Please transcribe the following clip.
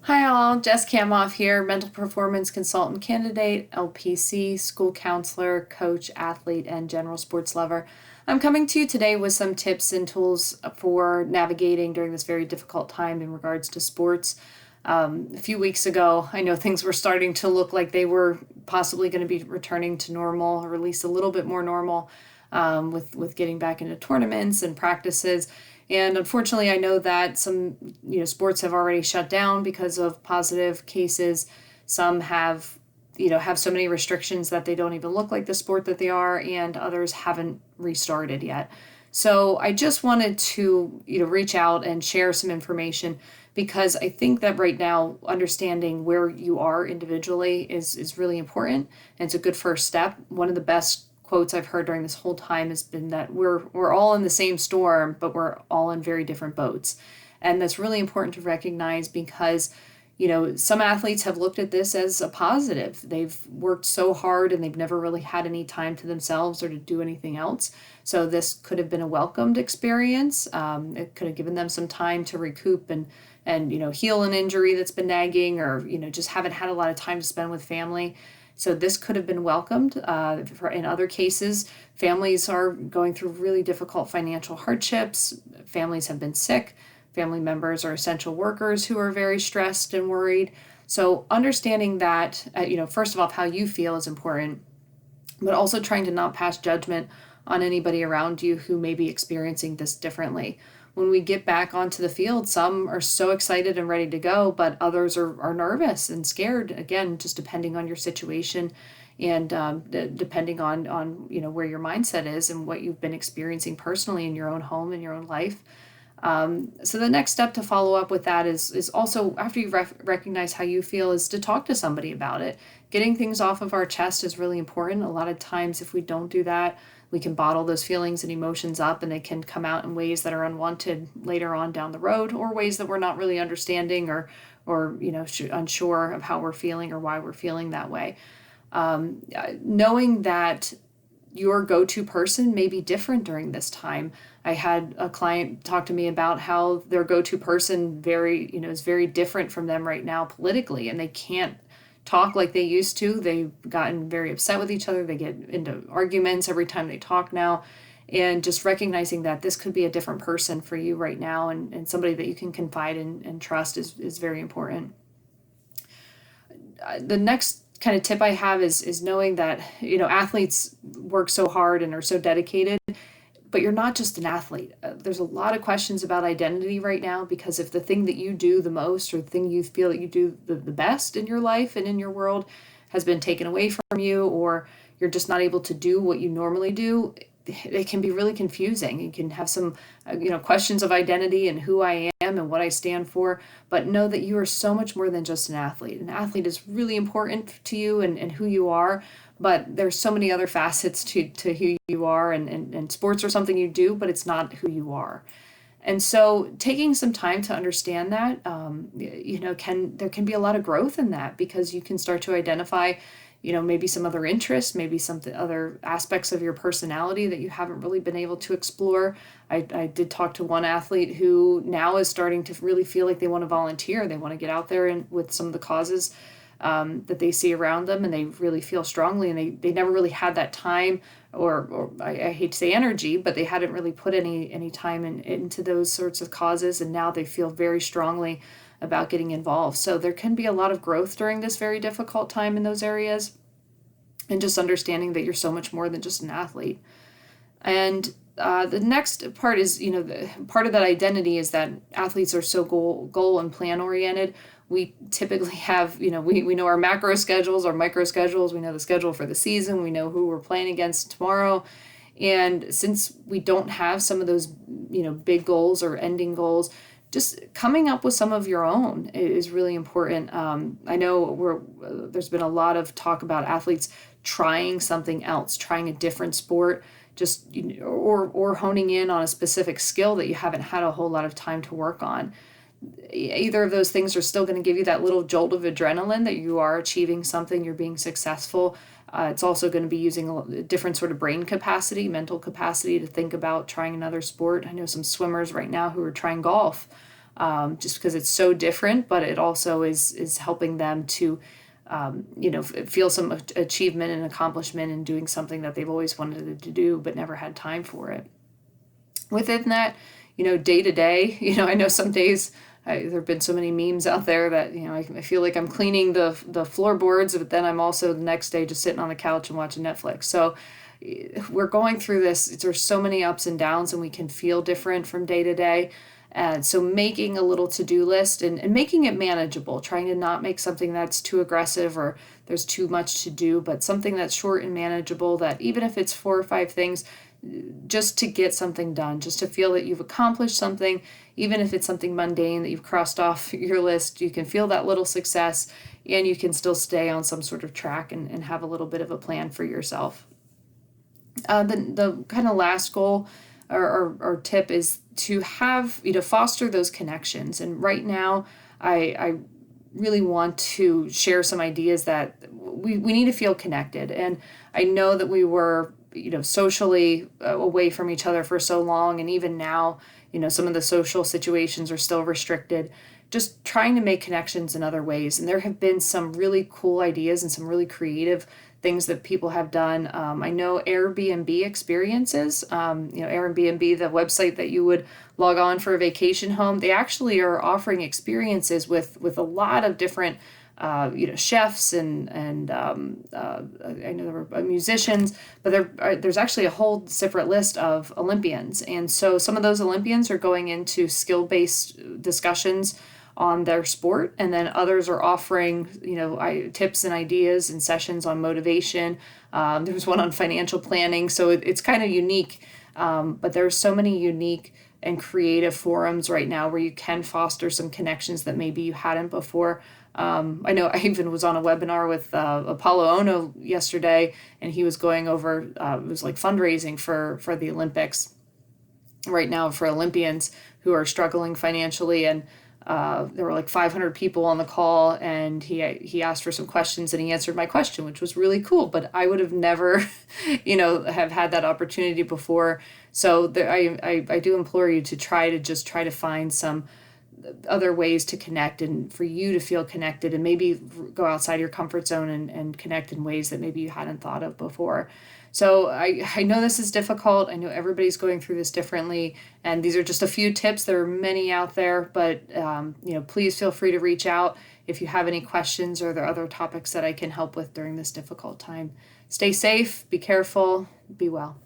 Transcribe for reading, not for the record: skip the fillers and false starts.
Hi all, Jess Kamoff here, mental performance consultant candidate, LPC, school counselor, coach, athlete, and general sports lover. I'm coming to you today with some tips and tools for navigating during this very difficult time in regards to sports. A few weeks ago, I know things were starting to look like they were possibly going to be returning to normal, or at least a little bit more normal, with getting back into tournaments and practices. And unfortunately, I know that some sports have already shut down because of positive cases. Some have so many restrictions that they don't even look like the sport that they are, and others haven't restarted yet. So I just wanted to reach out and share some information because I think that right now understanding where you are individually is really important, and it's a good first step. One of the best quotes I've heard during this whole time has been that we're all in the same storm, but we're all in very different boats. And that's really important to recognize because some athletes have looked at this as a positive. They've worked so hard and they've never really had any time to themselves or to do anything else. So this could have been a welcomed experience. It could have given them some time to recoup and heal an injury that's been nagging, or just haven't had a lot of time to spend with family. So this could have been welcomed. In other cases, families are going through really difficult financial hardships. Families have been sick. Family members are essential workers who are very stressed and worried. So understanding that, first of all, how you feel is important, but also trying to not pass judgment on anybody around you who may be experiencing this differently. When we get back onto the field, some are so excited and ready to go, but others are nervous and scared, again, just depending on your situation and depending on where your mindset is and what you've been experiencing personally in your own home, in your own life. So the next step to follow up with that is also, after you recognize how you feel, is to talk to somebody about it. Getting things off of our chest is really important. A lot of times if we don't do that, we can bottle those feelings and emotions up, and they can come out in ways that are unwanted later on down the road, or ways that we're not really understanding, or unsure of how we're feeling or why we're feeling that way. Knowing that your go-to person may be different during this time. I had a client talk to me about how their go-to person is very different from them right now politically, and they can't talk like they used to. They've gotten very upset with each other. They get into arguments every time they talk now. And just recognizing that this could be a different person for you right now, and somebody that you can confide in and trust is very important. The next kind of tip I have is knowing that athletes work so hard and are so dedicated, but you're not just an athlete. There's a lot of questions about identity right now, because if the thing that you do the most, or the thing you feel that you do the best in your life and in your world, has been taken away from you, or you're just not able to do what you normally do, it can be really confusing. You can have some questions of identity and who I am and what I stand for, but know that you are so much more than just an athlete. An athlete is really important to you and who you are, but there's so many other facets to who you are, and sports are something you do, but it's not who you are. And so taking some time to understand that, there can be a lot of growth in that, because you can start to identify, maybe some other interests, maybe some other aspects of your personality that you haven't really been able to explore. I did talk to one athlete who now is starting to really feel like they want to volunteer. They want to get out there and with some of the causes that they see around them, and they really feel strongly, and they never really had that time, or I hate to say energy, but they hadn't really put any time into those sorts of causes, and now they feel very strongly about getting involved. So there can be a lot of growth during this very difficult time in those areas, and just understanding that you're so much more than just an athlete. And the next part is, the part of that identity is that athletes are so goal and plan oriented. We typically have, we know our macro schedules, our micro schedules. We know the schedule for the season. We know who we're playing against tomorrow. And since we don't have some of those, big goals or ending goals, just coming up with some of your own is really important. I know there's been a lot of talk about athletes trying something else, trying a different sport, just or honing in on a specific skill that you haven't had a whole lot of time to work on. Either of those things are still going to give you that little jolt of adrenaline that you are achieving something, you're being successful. It's also going to be using a different sort of brain capacity, mental capacity, to think about trying another sport. I know some swimmers right now who are trying golf. just because it's so different, but it also is helping them to feel some achievement and accomplishment in doing something that they've always wanted to do but never had time for it. Within that, day to day, I know some days there have been so many memes out there that, I feel like I'm cleaning the floorboards, but then I'm also the next day just sitting on the couch and watching Netflix. So we're going through this. There's so many ups and downs, and we can feel different from day to day. And so making a little to-do list and making it manageable, trying to not make something that's too aggressive or there's too much to do, but something that's short and manageable, that even if it's 4 or 5 things, just to get something done, just to feel that you've accomplished something, even if it's something mundane that you've crossed off your list, you can feel that little success and you can still stay on some sort of track and have a little bit of a plan for yourself. The kind of last goal or tip is to have, foster those connections. And right now, I really want to share some ideas that we need to feel connected. And I know that we were, socially away from each other for so long. And even now, some of the social situations are still restricted. Just trying to make connections in other ways. And there have been some really cool ideas and some really creative things that people have done. I know Airbnb experiences, Airbnb, the website that you would log on for a vacation home, they actually are offering experiences with a lot of different chefs and I know there were musicians, but there's actually a whole separate list of Olympians. And so some of those Olympians are going into skill-based discussions on their sport, and then others are offering tips and ideas and sessions on motivation. There was one on financial planning, so it's kind of unique, but there's so many unique and creative forums right now where you can foster some connections that maybe you hadn't before. I know I even was on a webinar with Apollo Ono yesterday, and he was going over it was like fundraising for the Olympics right now for Olympians who are struggling financially. And there were like 500 people on the call, and he asked for some questions, and he answered my question, which was really cool. But I would have never, have had that opportunity before. So I do implore you to try to find some other ways to connect and for you to feel connected, and maybe go outside your comfort zone and connect in ways that maybe you hadn't thought of before. So I know this is difficult. I know everybody's going through this differently, and these are just a few tips. There are many out there, but please feel free to reach out if you have any questions or there are other topics that I can help with during this difficult time. Stay safe, be careful, be well.